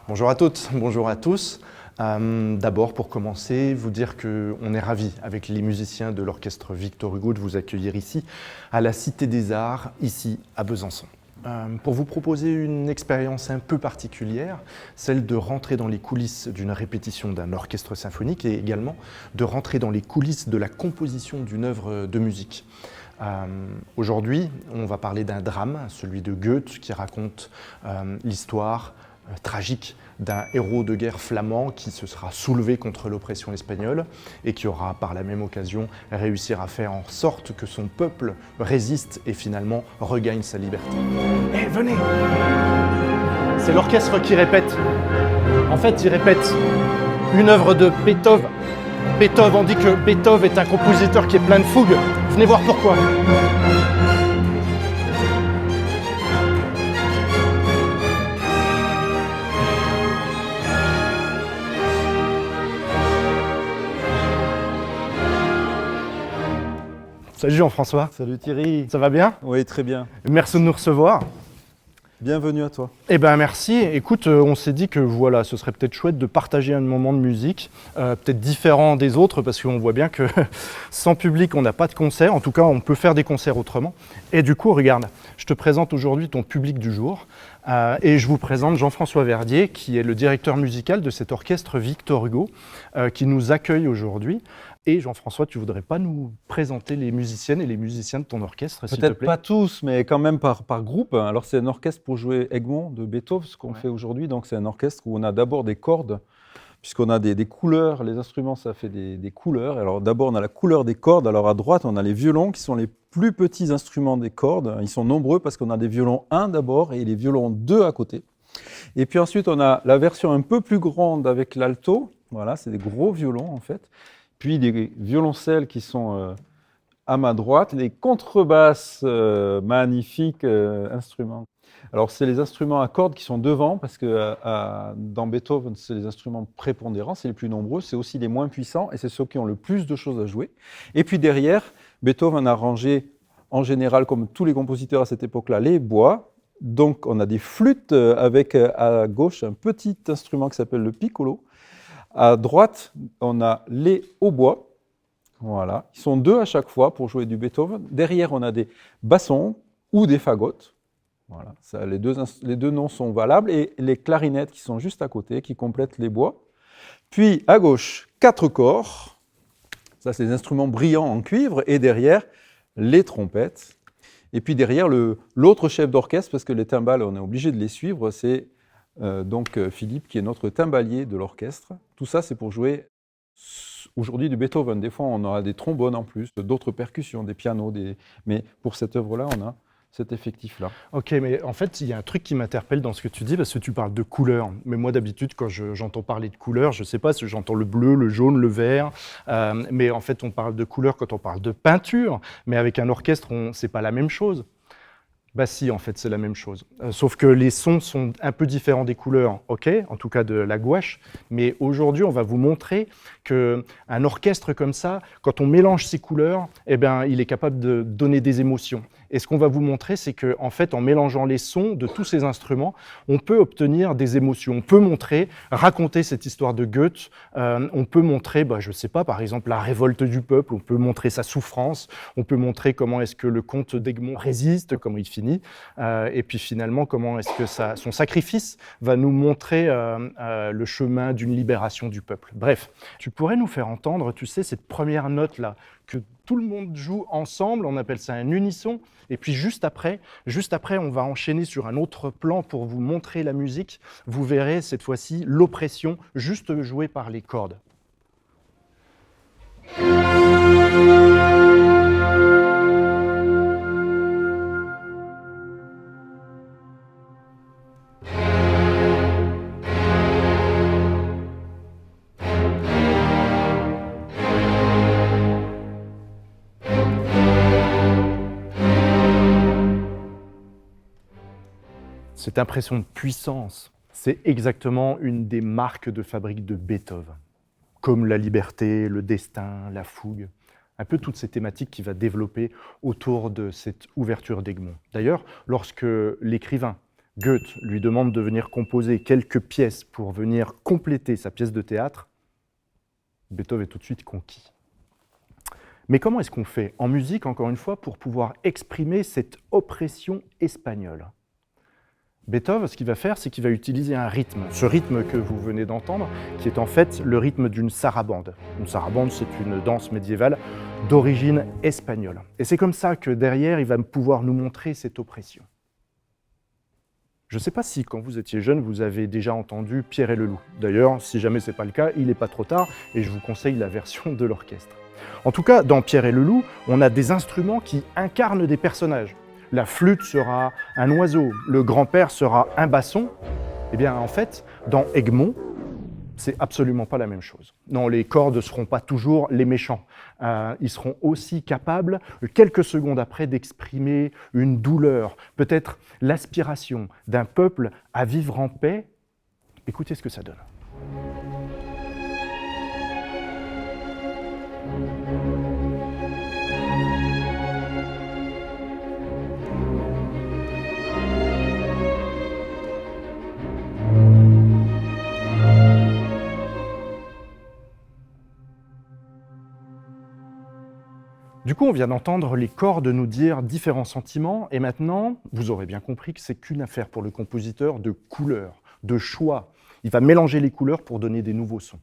Bonjour à toutes, bonjour à tous. D'abord, pour commencer, vous dire qu'on est ravis, avec les musiciens de l'orchestre Victor Hugo, de vous accueillir ici, à la Cité des Arts, ici à Besançon. Pour vous proposer une expérience un peu particulière, celle de rentrer dans les coulisses d'une répétition d'un orchestre symphonique et également de rentrer dans les coulisses de la composition d'une œuvre de musique. Aujourd'hui, on va parler d'un drame, celui de Goethe, qui raconte l'histoire tragique d'un héros de guerre flamand qui se sera soulevé contre l'oppression espagnole et qui aura par la même occasion réussi à faire en sorte que son peuple résiste et finalement regagne sa liberté. Eh, venez! C'est l'orchestre qui répète. En fait, il répète une œuvre de Beethoven. Beethoven, on dit que Beethoven est un compositeur qui est plein de fougue. Venez voir pourquoi. Salut Jean-François. Salut Thierry. Ça va bien? Oui, très bien. Merci de nous recevoir. Bienvenue à toi. Eh bien merci. Écoute, on s'est dit que voilà, ce serait peut-être chouette de partager un moment de musique, peut-être différent des autres, parce qu'on voit bien que sans public, on n'a pas de concert. En tout cas, on peut faire des concerts autrement. Et du coup, regarde, je te présente aujourd'hui ton public du jour. Et je vous présente Jean-François Verdier, qui est le directeur musical de cet orchestre Victor Hugo, qui nous accueille aujourd'hui. Et Jean-François, tu ne voudrais pas nous présenter les musiciennes et les musiciens de ton orchestre, s'il te Peut-être plaît? pas tous, mais quand même par groupe. Alors c'est un orchestre pour jouer Egmont de Beethoven, ce qu'on fait aujourd'hui. Donc c'est un orchestre où on a d'abord des cordes, puisqu'on a des couleurs. Les instruments, ça fait des couleurs. Alors d'abord, on a la couleur des cordes. Alors à droite, on a les violons, qui sont les plus petits instruments des cordes. Ils sont nombreux parce qu'on a des violons 1 d'abord et les violons 2 à côté. Et puis ensuite, on a la version un peu plus grande avec l'alto. Voilà, c'est des gros violons en fait. Puis des violoncelles qui sont à ma droite, les contrebasses, magnifiques instruments. Alors c'est les instruments à cordes qui sont devant, parce que dans Beethoven, c'est les instruments prépondérants, c'est les plus nombreux, c'est aussi les moins puissants, et c'est ceux qui ont le plus de choses à jouer. Et puis derrière, Beethoven a rangé, en général, comme tous les compositeurs à cette époque-là, les bois. Donc on a des flûtes avec à gauche un petit instrument qui s'appelle le piccolo. À droite, on a les hautbois, voilà. Ils sont 2 à chaque fois pour jouer du Beethoven. Derrière, on a des bassons ou des fagottes. Voilà. Ça, les deux noms sont valables. Et les clarinettes qui sont juste à côté, qui complètent les bois. Puis à gauche, 4 corps. Ça, c'est des instruments brillants en cuivre. Et derrière, les trompettes. Et puis derrière, l'autre chef d'orchestre, parce que les timbales, on est obligé de les suivre, c'est donc Philippe, qui est notre timbalier de l'orchestre. Tout ça, c'est pour jouer aujourd'hui du Beethoven. Des fois, on aura des trombones en plus, d'autres percussions, des pianos. Mais pour cette œuvre-là, on a cet effectif-là. Ok, mais en fait, il y a un truc qui m'interpelle dans ce que tu dis, parce que tu parles de couleurs. Mais moi, d'habitude, quand j'entends parler de couleurs, je ne sais pas si j'entends le bleu, le jaune, le vert. Mais en fait, on parle de couleurs quand on parle de peinture. Mais avec un orchestre, ce n'est pas la même chose. Bah si, en fait, c'est la même chose. Sauf que les sons sont un peu différents des couleurs, ok, en tout cas de la gouache. Mais aujourd'hui, on va vous montrer qu'un orchestre comme ça, quand on mélange ces couleurs, eh ben, il est capable de donner des émotions. Et ce qu'on va vous montrer, c'est qu'en fait, en mélangeant les sons de tous ces instruments, on peut obtenir des émotions. On peut raconter cette histoire de Goethe. On peut montrer, je ne sais pas, par exemple, la révolte du peuple. On peut montrer sa souffrance. On peut montrer comment est-ce que le comte d'Egmont résiste, comment il finit. Et puis finalement, comment est-ce que son sacrifice va nous montrer le chemin d'une libération du peuple. Bref, tu pourrais nous faire entendre, tu sais, cette première note-là, que tout le monde joue ensemble, on appelle ça un unisson, et puis juste après, on va enchaîner sur un autre plan pour vous montrer la musique. Vous verrez cette fois-ci l'oppression juste jouée par les cordes. Cette impression de puissance, c'est exactement une des marques de fabrique de Beethoven, comme la liberté, le destin, la fougue. un peu toutes ces thématiques qu'il va développer autour de cette ouverture d'Egmont. D'ailleurs, lorsque l'écrivain Goethe lui demande de venir composer quelques pièces pour venir compléter sa pièce de théâtre, Beethoven est tout de suite conquis. Mais comment est-ce qu'on fait en musique, encore une fois, pour pouvoir exprimer cette oppression espagnole ? Beethoven, ce qu'il va faire, c'est qu'il va utiliser un rythme. Ce rythme que vous venez d'entendre, qui est en fait le rythme d'une sarabande. Une sarabande, c'est une danse médiévale d'origine espagnole. Et c'est comme ça que derrière, il va pouvoir nous montrer cette oppression. Je ne sais pas si, quand vous étiez jeune, vous avez déjà entendu Pierre et le Loup. D'ailleurs, si jamais ce n'est pas le cas, il n'est pas trop tard et je vous conseille la version de l'orchestre. En tout cas, dans Pierre et le Loup, on a des instruments qui incarnent des personnages. La flûte sera un oiseau, le grand-père sera un basson. Eh bien, en fait, dans Egmont, c'est absolument pas la même chose. Non, les cordes ne seront pas toujours les méchants. Ils seront aussi capables, quelques secondes après, d'exprimer une douleur, peut-être l'aspiration d'un peuple à vivre en paix. Écoutez ce que ça donne. Du coup, on vient d'entendre les cordes nous dire différents sentiments, et maintenant, vous aurez bien compris que c'est qu'une affaire pour le compositeur de couleurs, de choix. Il va mélanger les couleurs pour donner des nouveaux sons.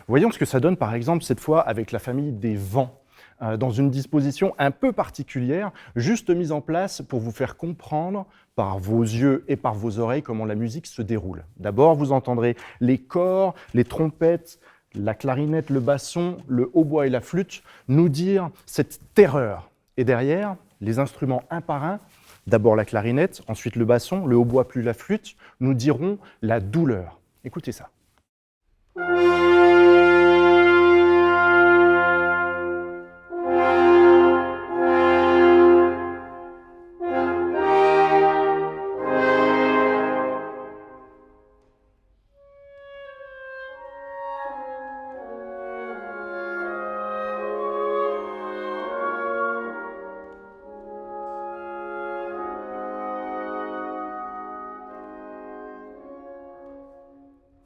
Voyons ce que ça donne, par exemple, cette fois avec la famille des vents, dans une disposition un peu particulière, juste mise en place pour vous faire comprendre par vos yeux et par vos oreilles comment la musique se déroule. D'abord, vous entendrez les cors, les trompettes, la clarinette, le basson, le hautbois et la flûte nous dire cette terreur. Et derrière, les instruments un par un, d'abord la clarinette, ensuite le basson, le hautbois puis la flûte, nous diront la douleur. Écoutez ça.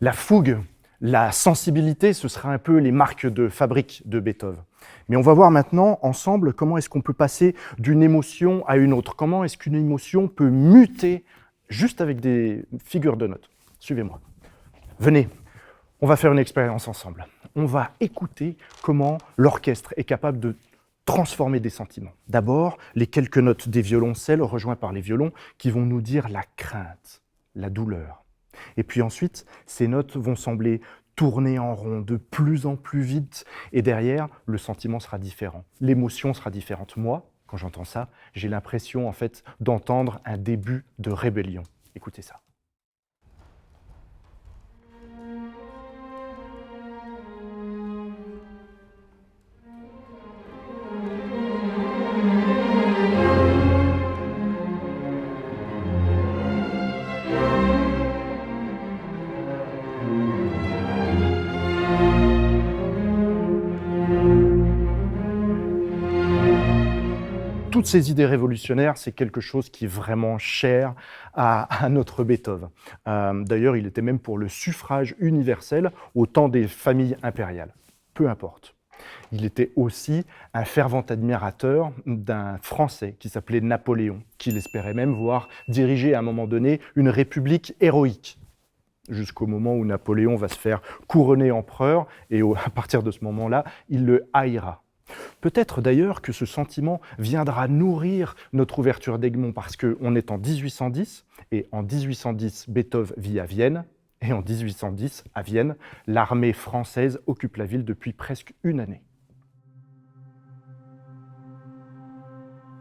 La fougue, la sensibilité, ce sera un peu les marques de fabrique de Beethoven. Mais on va voir maintenant ensemble comment est-ce qu'on peut passer d'une émotion à une autre. Comment est-ce qu'une émotion peut muter juste avec des figures de notes. Suivez-moi. Venez, on va faire une expérience ensemble. On va écouter comment l'orchestre est capable de transformer des sentiments. D'abord, les quelques notes des violoncelles rejoints par les violons qui vont nous dire la crainte, la douleur. Et puis ensuite, ces notes vont sembler tourner en rond de plus en plus vite et derrière, le sentiment sera différent, l'émotion sera différente. Moi, quand j'entends ça, j'ai l'impression en fait d'entendre un début de rébellion. Écoutez ça. Toutes ces idées révolutionnaires, c'est quelque chose qui est vraiment cher à notre Beethoven. D'ailleurs, il était même pour le suffrage universel au temps des familles impériales. Peu importe. Il était aussi un fervent admirateur d'un Français qui s'appelait Napoléon, qu'il espérait même voir diriger à un moment donné une république héroïque. Jusqu'au moment où Napoléon va se faire couronner empereur, et à partir de ce moment-là, il le haïra. Peut-être d'ailleurs que ce sentiment viendra nourrir notre ouverture d'Egmont parce qu'on est en 1810 et en 1810, Beethoven vit à Vienne et en 1810, à Vienne, l'armée française occupe la ville depuis presque une année.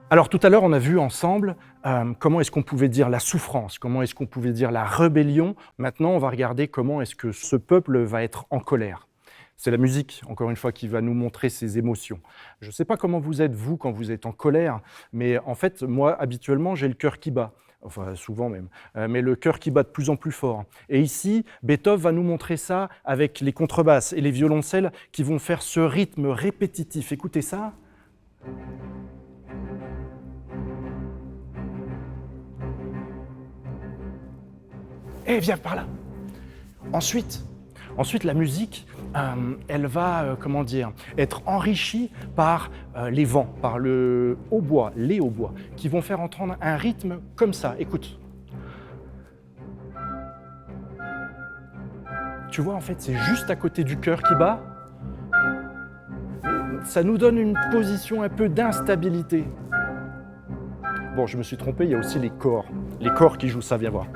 Alors tout à l'heure, on a vu ensemble comment est-ce qu'on pouvait dire la souffrance, comment est-ce qu'on pouvait dire la rébellion. Maintenant, on va regarder comment est-ce que ce peuple va être en colère. C'est la musique, encore une fois, qui va nous montrer ses émotions. Je ne sais pas comment vous êtes, vous, quand vous êtes en colère, mais en fait, moi, habituellement, j'ai le cœur qui bat. Enfin, souvent même, mais le cœur qui bat de plus en plus fort. Et ici, Beethoven va nous montrer ça avec les contrebasses et les violoncelles qui vont faire ce rythme répétitif. Écoutez ça. Eh, viens par là. Ensuite, la musique, elle va, être enrichie par les vents, par les hautbois, qui vont faire entendre un rythme comme ça. Écoute. Tu vois, en fait, c'est juste à côté du cœur qui bat. Ça nous donne une position un peu d'instabilité. Bon, je me suis trompé, il y a aussi les corps. Les corps qui jouent ça, viens voir.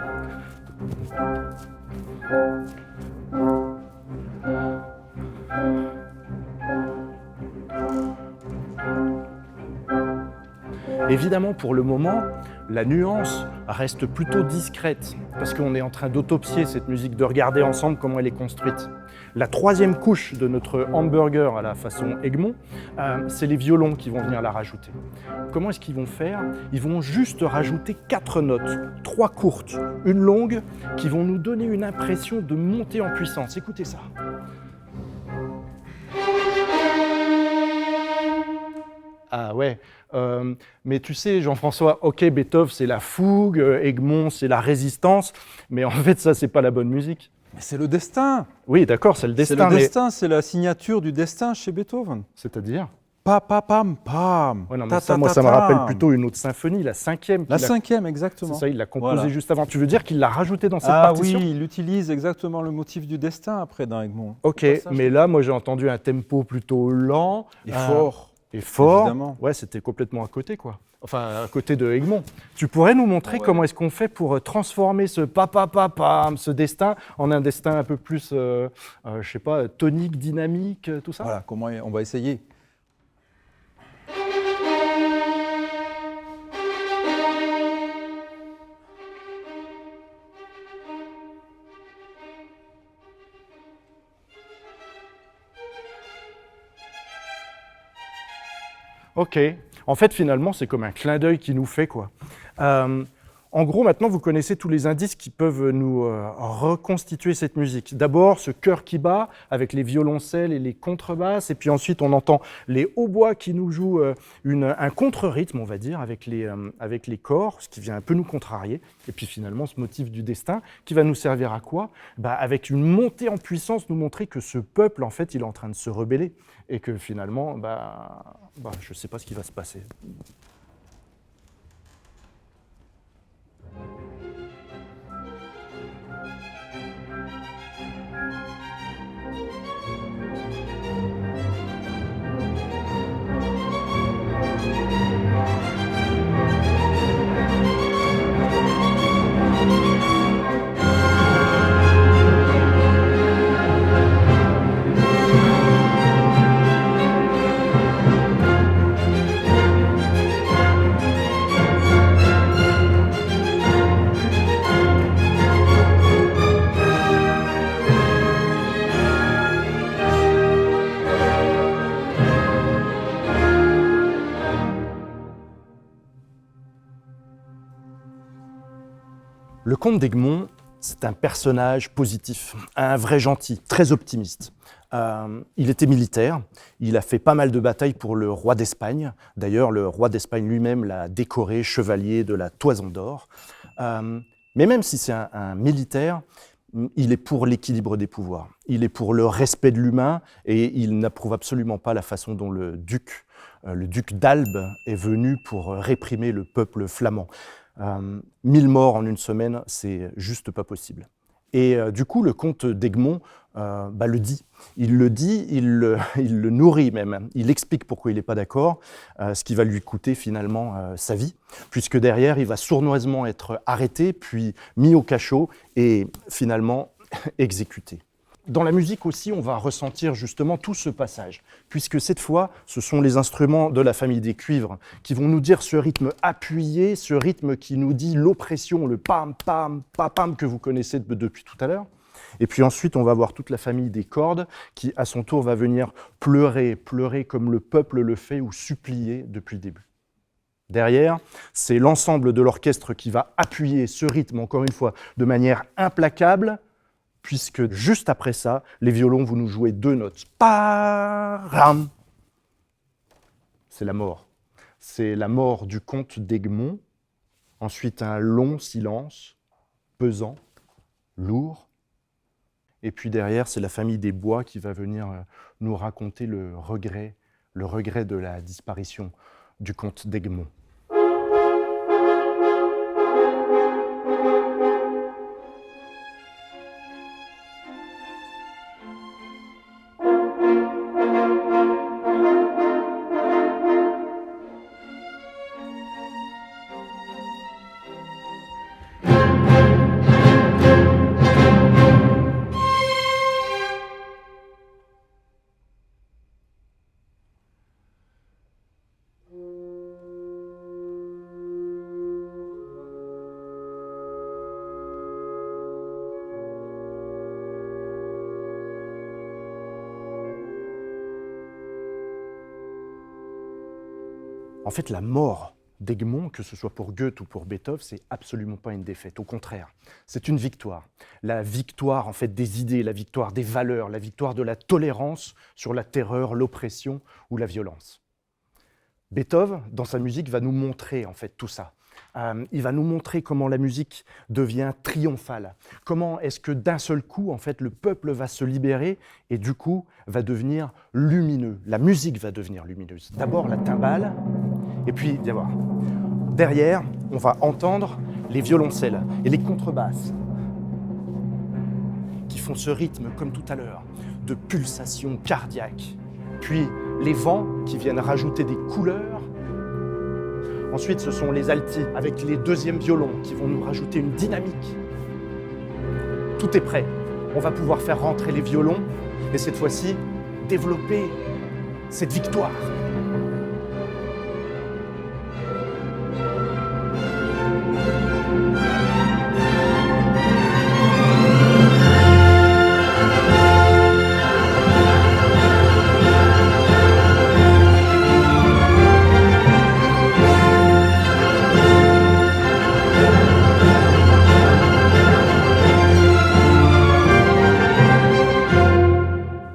Évidemment, pour le moment, la nuance reste plutôt discrète parce qu'on est en train d'autopsier cette musique, de regarder ensemble comment elle est construite. La troisième couche de notre hamburger à la façon Egmont, c'est les violons qui vont venir la rajouter. Comment est-ce qu'ils vont faire? Ils vont juste rajouter 4 notes, 3 courtes, une longue, qui vont nous donner une impression de montée en puissance. Écoutez ça. Ah ouais, mais tu sais, Jean-François, ok, Beethoven, c'est la fougue, Egmont, c'est la résistance, mais en fait, ça, c'est pas la bonne musique. Mais c'est le destin. Oui, d'accord, c'est le destin. C'est le destin, c'est la signature du destin chez Beethoven. C'est-à-dire? Pa, pa, pam, pam. Ouais, non, mais ça, moi, ça me rappelle plutôt une autre symphonie, la 5e. La 5e, exactement. C'est ça, il l'a composée juste avant. Tu veux dire qu'il l'a rajouté dans cette partition? Ah oui, il utilise exactement le motif du destin après dans Egmont. Ok, mais là, moi, j'ai entendu un tempo plutôt lent. Et fort. Et fort. Évidemment. Ouais, c'était complètement à côté, quoi. Enfin, à côté de Egmont. Tu pourrais nous montrer comment est-ce qu'on fait pour transformer ce pa-pa-pa-pam, ce destin, en un destin un peu plus, je sais pas, tonique, dynamique, tout ça? Voilà, comment on va essayer. Ok. En fait, finalement, c'est comme un clin d'œil qui nous fait, quoi. En gros, maintenant, vous connaissez tous les indices qui peuvent nous reconstituer cette musique. D'abord, ce chœur qui bat avec les violoncelles et les contrebasses. Et puis ensuite, on entend les hautbois qui nous jouent un contre-rythme, on va dire, avec les corps, ce qui vient un peu nous contrarier. Et puis finalement, ce motif du destin qui va nous servir à quoi? Avec une montée en puissance, nous montrer que ce peuple, en fait, il est en train de se rebeller. Et que finalement, je ne sais pas ce qui va se passer. Le comte d'Egmont, c'est un personnage positif, un vrai gentil, très optimiste. Il était militaire, il a fait pas mal de batailles pour le roi d'Espagne. D'ailleurs, le roi d'Espagne lui-même l'a décoré chevalier de la Toison d'Or. Mais même si c'est un militaire, il est pour l'équilibre des pouvoirs. Il est pour le respect de l'humain et il n'approuve absolument pas la façon dont le duc d'Albe est venu pour réprimer le peuple flamand. 1000 morts en une semaine, c'est juste pas possible. Et du coup, le comte d'Egmont le dit. Il le dit, il le nourrit même. Il explique pourquoi il n'est pas d'accord, ce qui va lui coûter finalement sa vie, puisque derrière, il va sournoisement être arrêté, puis mis au cachot et finalement exécuté. Dans la musique aussi, on va ressentir justement tout ce passage, puisque cette fois, ce sont les instruments de la famille des cuivres qui vont nous dire ce rythme appuyé, ce rythme qui nous dit l'oppression, le pam, pam, pam, pam que vous connaissez depuis tout à l'heure. Et puis ensuite, on va voir toute la famille des cordes qui, à son tour, va venir pleurer comme le peuple le fait ou supplier depuis le début. Derrière, c'est l'ensemble de l'orchestre qui va appuyer ce rythme, encore une fois, de manière implacable, puisque juste après ça, les violons vont nous jouer 2 notes. Param. C'est la mort. C'est la mort du comte d'Egmont. Ensuite, un long silence, pesant. lourd. Et puis derrière, c'est la famille des Bois qui va venir nous raconter le regret de la disparition du comte d'Egmont. En fait, la mort d'Egmont, que ce soit pour Goethe ou pour Beethoven, c'est absolument pas une défaite. Au contraire, c'est une victoire. La victoire en fait des idées, la victoire des valeurs, la victoire de la tolérance sur la terreur, l'oppression ou la violence. Beethoven, dans sa musique, va nous montrer en fait tout ça. Il va nous montrer comment la musique devient triomphale. Comment est-ce que d'un seul coup, en fait, le peuple va se libérer et du coup va devenir lumineux. La musique va devenir lumineuse. D'abord la timbale, et puis, viens voir, derrière, on va entendre les violoncelles et les contrebasses qui font ce rythme, comme tout à l'heure, de pulsation cardiaque. Puis les vents qui viennent rajouter des couleurs. Ensuite, ce sont les altis avec les deuxièmes violons qui vont nous rajouter une dynamique. Tout est prêt. On va pouvoir faire rentrer les violons et cette fois-ci, développer cette victoire.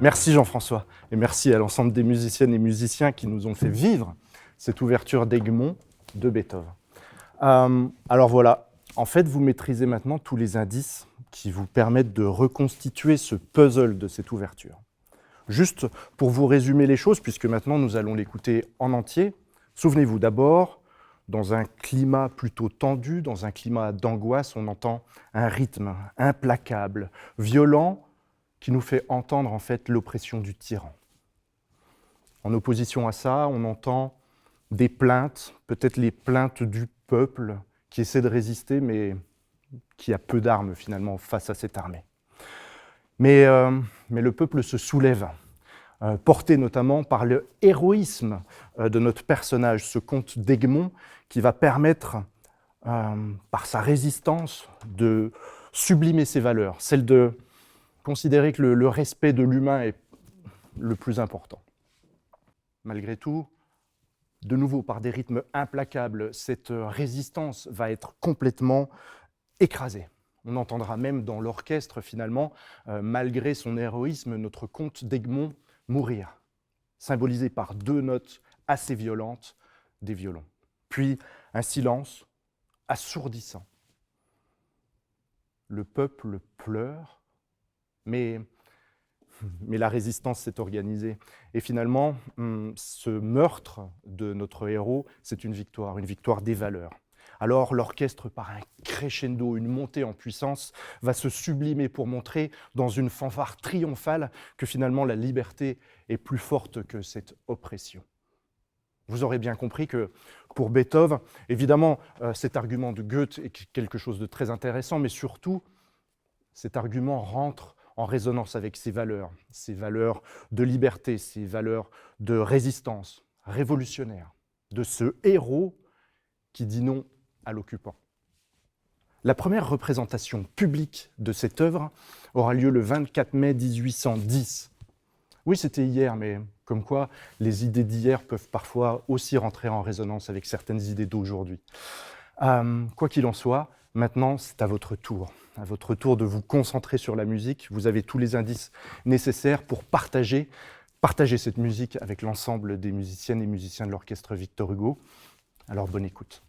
Merci Jean-François, et merci à l'ensemble des musiciennes et musiciens qui nous ont fait vivre cette ouverture d'Egmont de Beethoven. Alors voilà, en fait, vous maîtrisez maintenant tous les indices qui vous permettent de reconstituer ce puzzle de cette ouverture. Juste pour vous résumer les choses, puisque maintenant nous allons l'écouter en entier, souvenez-vous d'abord, dans un climat plutôt tendu, dans un climat d'angoisse, on entend un rythme implacable, violent, qui nous fait entendre en fait l'oppression du tyran. En opposition à ça, on entend des plaintes, peut-être les plaintes du peuple qui essaie de résister, mais qui a peu d'armes finalement face à cette armée. Mais le peuple se soulève, porté notamment par le héroïsme de notre personnage, ce comte d'Egmont, qui va permettre, par sa résistance, de sublimer ses valeurs, celle de considérer que le respect de l'humain est le plus important. Malgré tout, de nouveau, par des rythmes implacables, cette résistance va être complètement écrasée. On entendra même dans l'orchestre, finalement, malgré son héroïsme, notre comte d'Egmont mourir, symbolisé par deux notes assez violentes des violons. Puis un silence assourdissant. Le peuple pleure, mais la résistance s'est organisée. Et finalement, ce meurtre de notre héros, c'est une victoire des valeurs. Alors l'orchestre, par un crescendo, une montée en puissance, va se sublimer pour montrer dans une fanfare triomphale que finalement la liberté est plus forte que cette oppression. Vous aurez bien compris que pour Beethoven, évidemment, cet argument de Goethe est quelque chose de très intéressant, mais surtout, cet argument rentre en résonance avec ses valeurs de liberté, ses valeurs de résistance révolutionnaire, de ce héros qui dit non à l'occupant. La première représentation publique de cette œuvre aura lieu le 24 mai 1810. Oui, c'était hier, mais comme quoi les idées d'hier peuvent parfois aussi rentrer en résonance avec certaines idées d'aujourd'hui. Quoi qu'il en soit, maintenant c'est à votre tour de vous concentrer sur la musique. Vous avez tous les indices nécessaires pour partager cette musique avec l'ensemble des musiciennes et musiciens de l'orchestre Victor Hugo. Alors bonne écoute.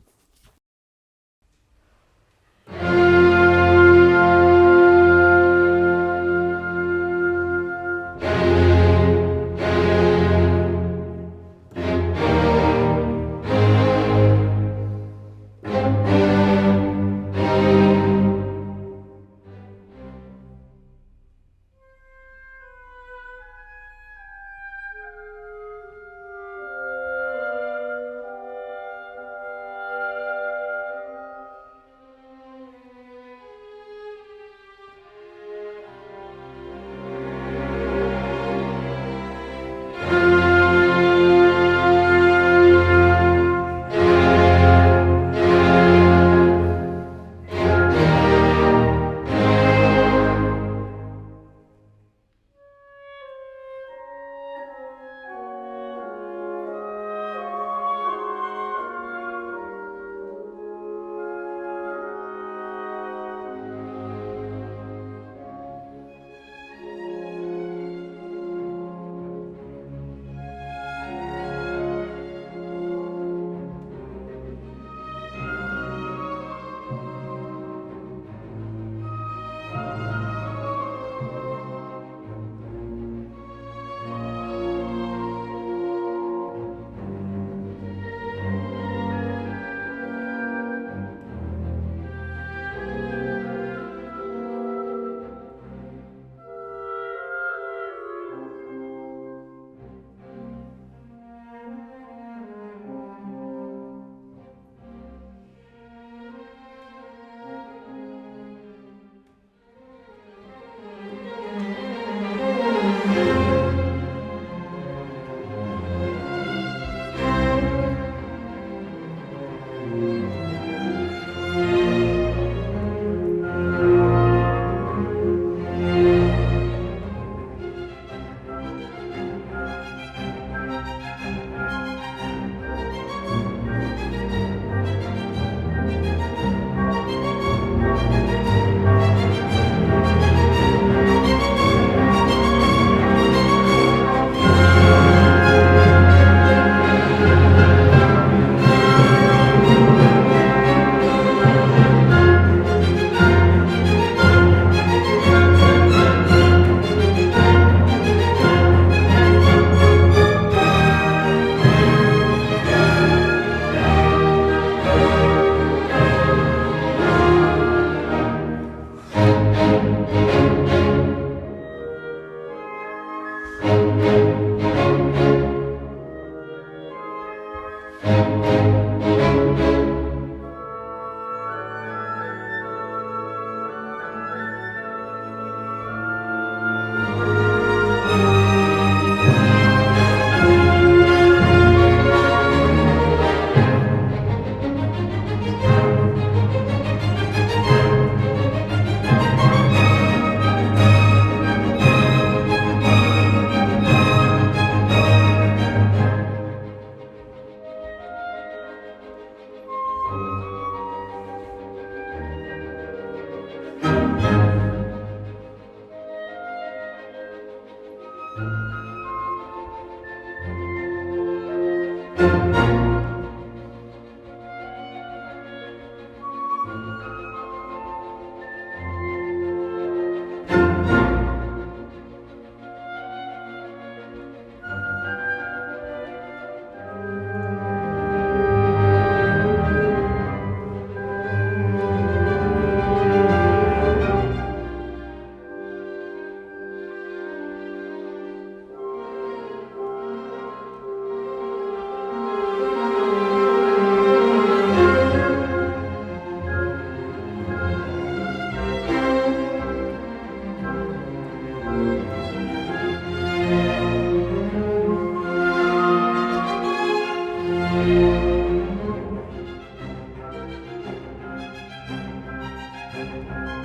Ciao.